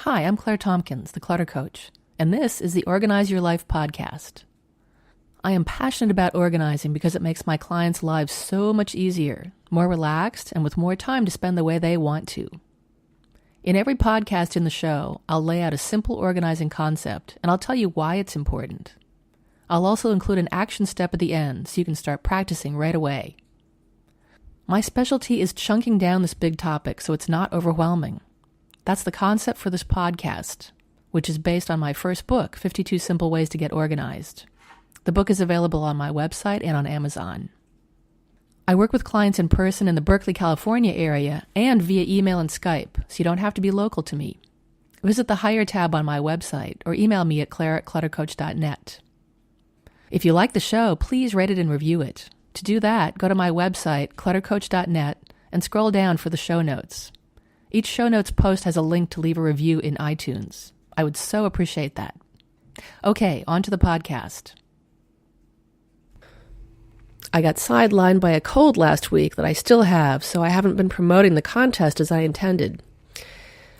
Hi, I'm Claire Tompkins, the Clutter Coach, and this is the Organize Your Life podcast. I am passionate about organizing because it makes my clients' lives so much easier, more relaxed, and with more time to spend the way they want to. In every podcast in the show, I'll lay out a simple organizing concept, and I'll tell you why it's important. I'll also include an action step at the end so you can start practicing right away. My specialty is chunking down this big topic so it's not overwhelming. That's the concept for this podcast, which is based on my first book, 52 Simple Ways to Get Organized. The book is available on my website and on Amazon. I work with clients in person in the Berkeley, California area and via email and Skype, so you don't have to be local to me. Visit the Hire tab on my website or email me at claire@cluttercoach.net. If you like the show, please rate it and review it. To do that, go to my website, cluttercoach.net, and scroll down for the show notes. Each show notes post has a link to leave a review in iTunes. I would so appreciate that. Okay, on to the podcast. I got sidelined by a cold last week that I still have, so I haven't been promoting the contest as I intended.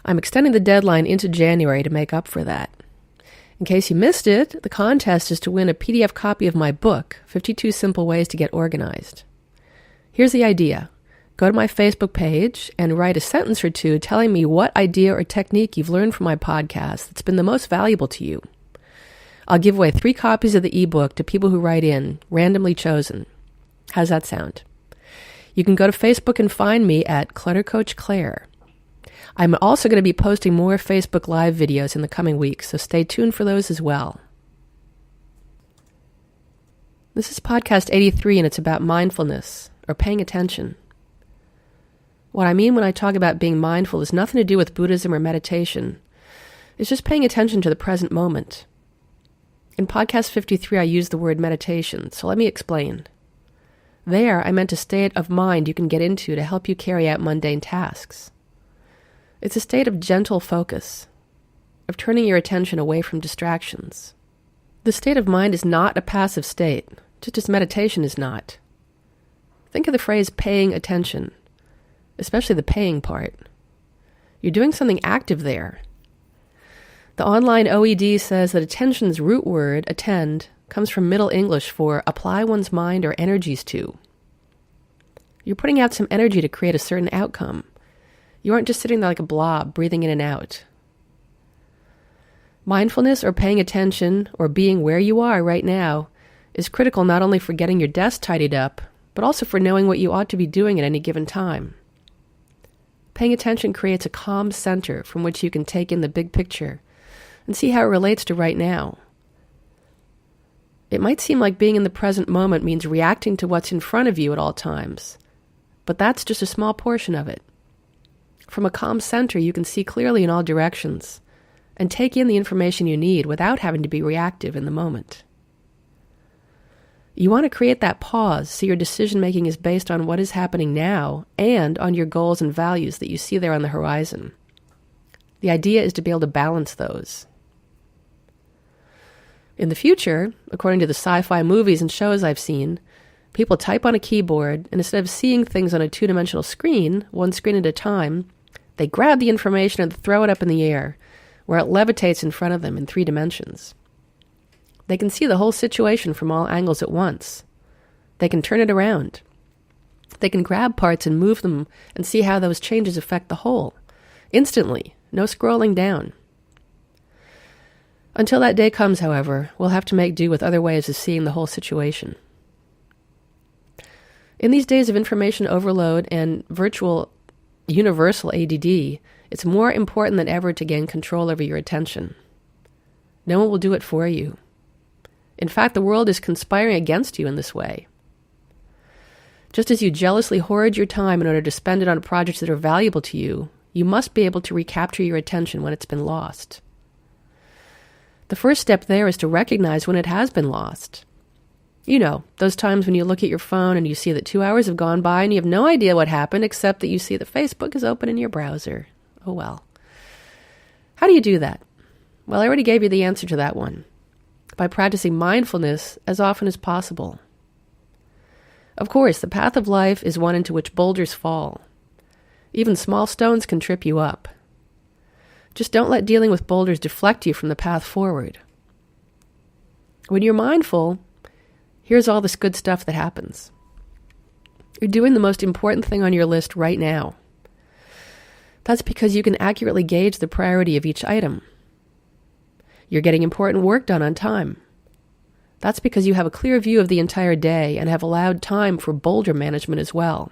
I'm extending the deadline into January to make up for that. In case you missed it, the contest is to win a PDF copy of my book, 52 Simple Ways to Get Organized. Here's the idea. Go to my Facebook page and write a sentence or two telling me what idea or technique you've learned from my podcast that's been the most valuable to you. I'll give away 3 copies of the ebook to people who write in, randomly chosen. How's that sound? You can go to Facebook and find me at Clutter Coach Claire. I'm also going to be posting more Facebook Live videos in the coming weeks, so stay tuned for those as well. This is podcast 83, and it's about mindfulness, or paying attention. What I mean when I talk about being mindful has nothing to do with Buddhism or meditation. It's just paying attention to the present moment. In podcast 53, I used the word meditation, so let me explain. There, I meant a state of mind you can get into to help you carry out mundane tasks. It's a state of gentle focus, of turning your attention away from distractions. The state of mind is not a passive state, just as meditation is not. Think of the phrase paying attention, especially the paying part. You're doing something active there. The online OED says that attention's root word, attend, comes from Middle English for apply one's mind or energies to. You're putting out some energy to create a certain outcome. You aren't just sitting there like a blob, breathing in and out. Mindfulness or paying attention or being where you are right now is critical not only for getting your desk tidied up, but also for knowing what you ought to be doing at any given time. Paying attention creates a calm center from which you can take in the big picture and see how it relates to right now. It might seem like being in the present moment means reacting to what's in front of you at all times, but that's just a small portion of it. From a calm center, you can see clearly in all directions and take in the information you need without having to be reactive in the moment. You want to create that pause so your decision-making is based on what is happening now and on your goals and values that you see there on the horizon. The idea is to be able to balance those. In the future, according to the SciFi movies and shows I've seen, people type on a keyboard, and instead of seeing things on a 2-dimensional screen, one screen at a time, they grab the information and throw it up in the air, where it levitates in front of them in 3 dimensions. They can see the whole situation from all angles at once. They can turn it around. They can grab parts and move them and see how those changes affect the whole. Instantly, no scrolling down. Until that day comes, however, we'll have to make do with other ways of seeing the whole situation. In these days of information overload and virtual universal ADD, it's more important than ever to gain control over your attention. No one will do it for you. In fact, the world is conspiring against you in this way. Just as you jealously hoard your time in order to spend it on projects that are valuable to you, you must be able to recapture your attention when it's been lost. The first step there is to recognize when it has been lost. You know, those times when you look at your phone and you see that 2 hours have gone by and you have no idea what happened except that you see that Facebook is open in your browser. Oh well. How do you do that? Well, I already gave you the answer to that one. By practicing mindfulness as often as possible. Of course, the path of life is one into which boulders fall. Even small stones can trip you up. Just don't let dealing with boulders deflect you from the path forward. When you're mindful, here's all this good stuff that happens. You're doing the most important thing on your list right now. That's because you can accurately gauge the priority of each item. You're getting important work done on time. That's because you have a clear view of the entire day and have allowed time for boulder management as well.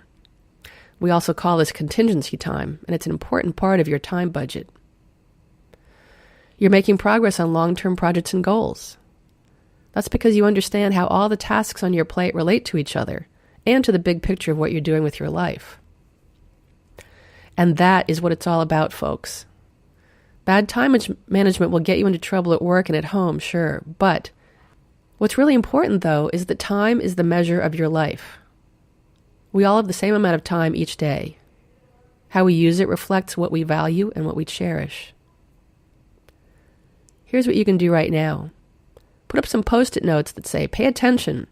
We also call this contingency time, and it's an important part of your time budget. You're making progress on long-term projects and goals. That's because you understand how all the tasks on your plate relate to each other and to the big picture of what you're doing with your life. And that is what it's all about, folks. Bad time management will get you into trouble at work and at home, sure, but what's really important, though, is that time is the measure of your life. We all have the same amount of time each day. How we use it reflects what we value and what we cherish. Here's what you can do right now. Put up some Postit notes that say, "Pay attention,"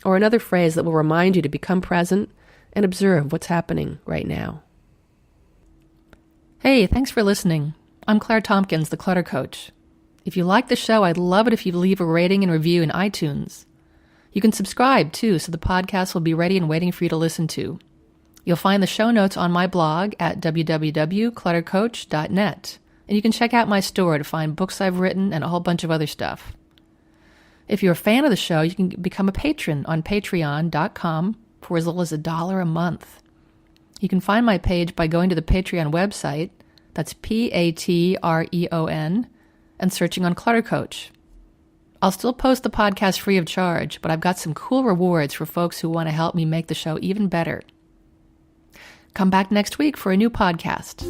or another phrase that will remind you to become present and observe what's happening right now. Hey, thanks for listening. I'm Claire Tompkins, the Clutter Coach. If you like the show, I'd love it if you'd leave a rating and review in iTunes. You can subscribe, too, so the podcast will be ready and waiting for you to listen to. You'll find the show notes on my blog at www.cluttercoach.net, and you can check out my store to find books I've written and a whole bunch of other stuff. If you're a fan of the show, you can become a patron on patreon.com for as little as $1 a month. You can find my page by going to the Patreon website, that's Patreon, and searching on Clutter Coach. I'll still post the podcast free of charge, but I've got some cool rewards for folks who want to help me make the show even better. Come back next week for a new podcast.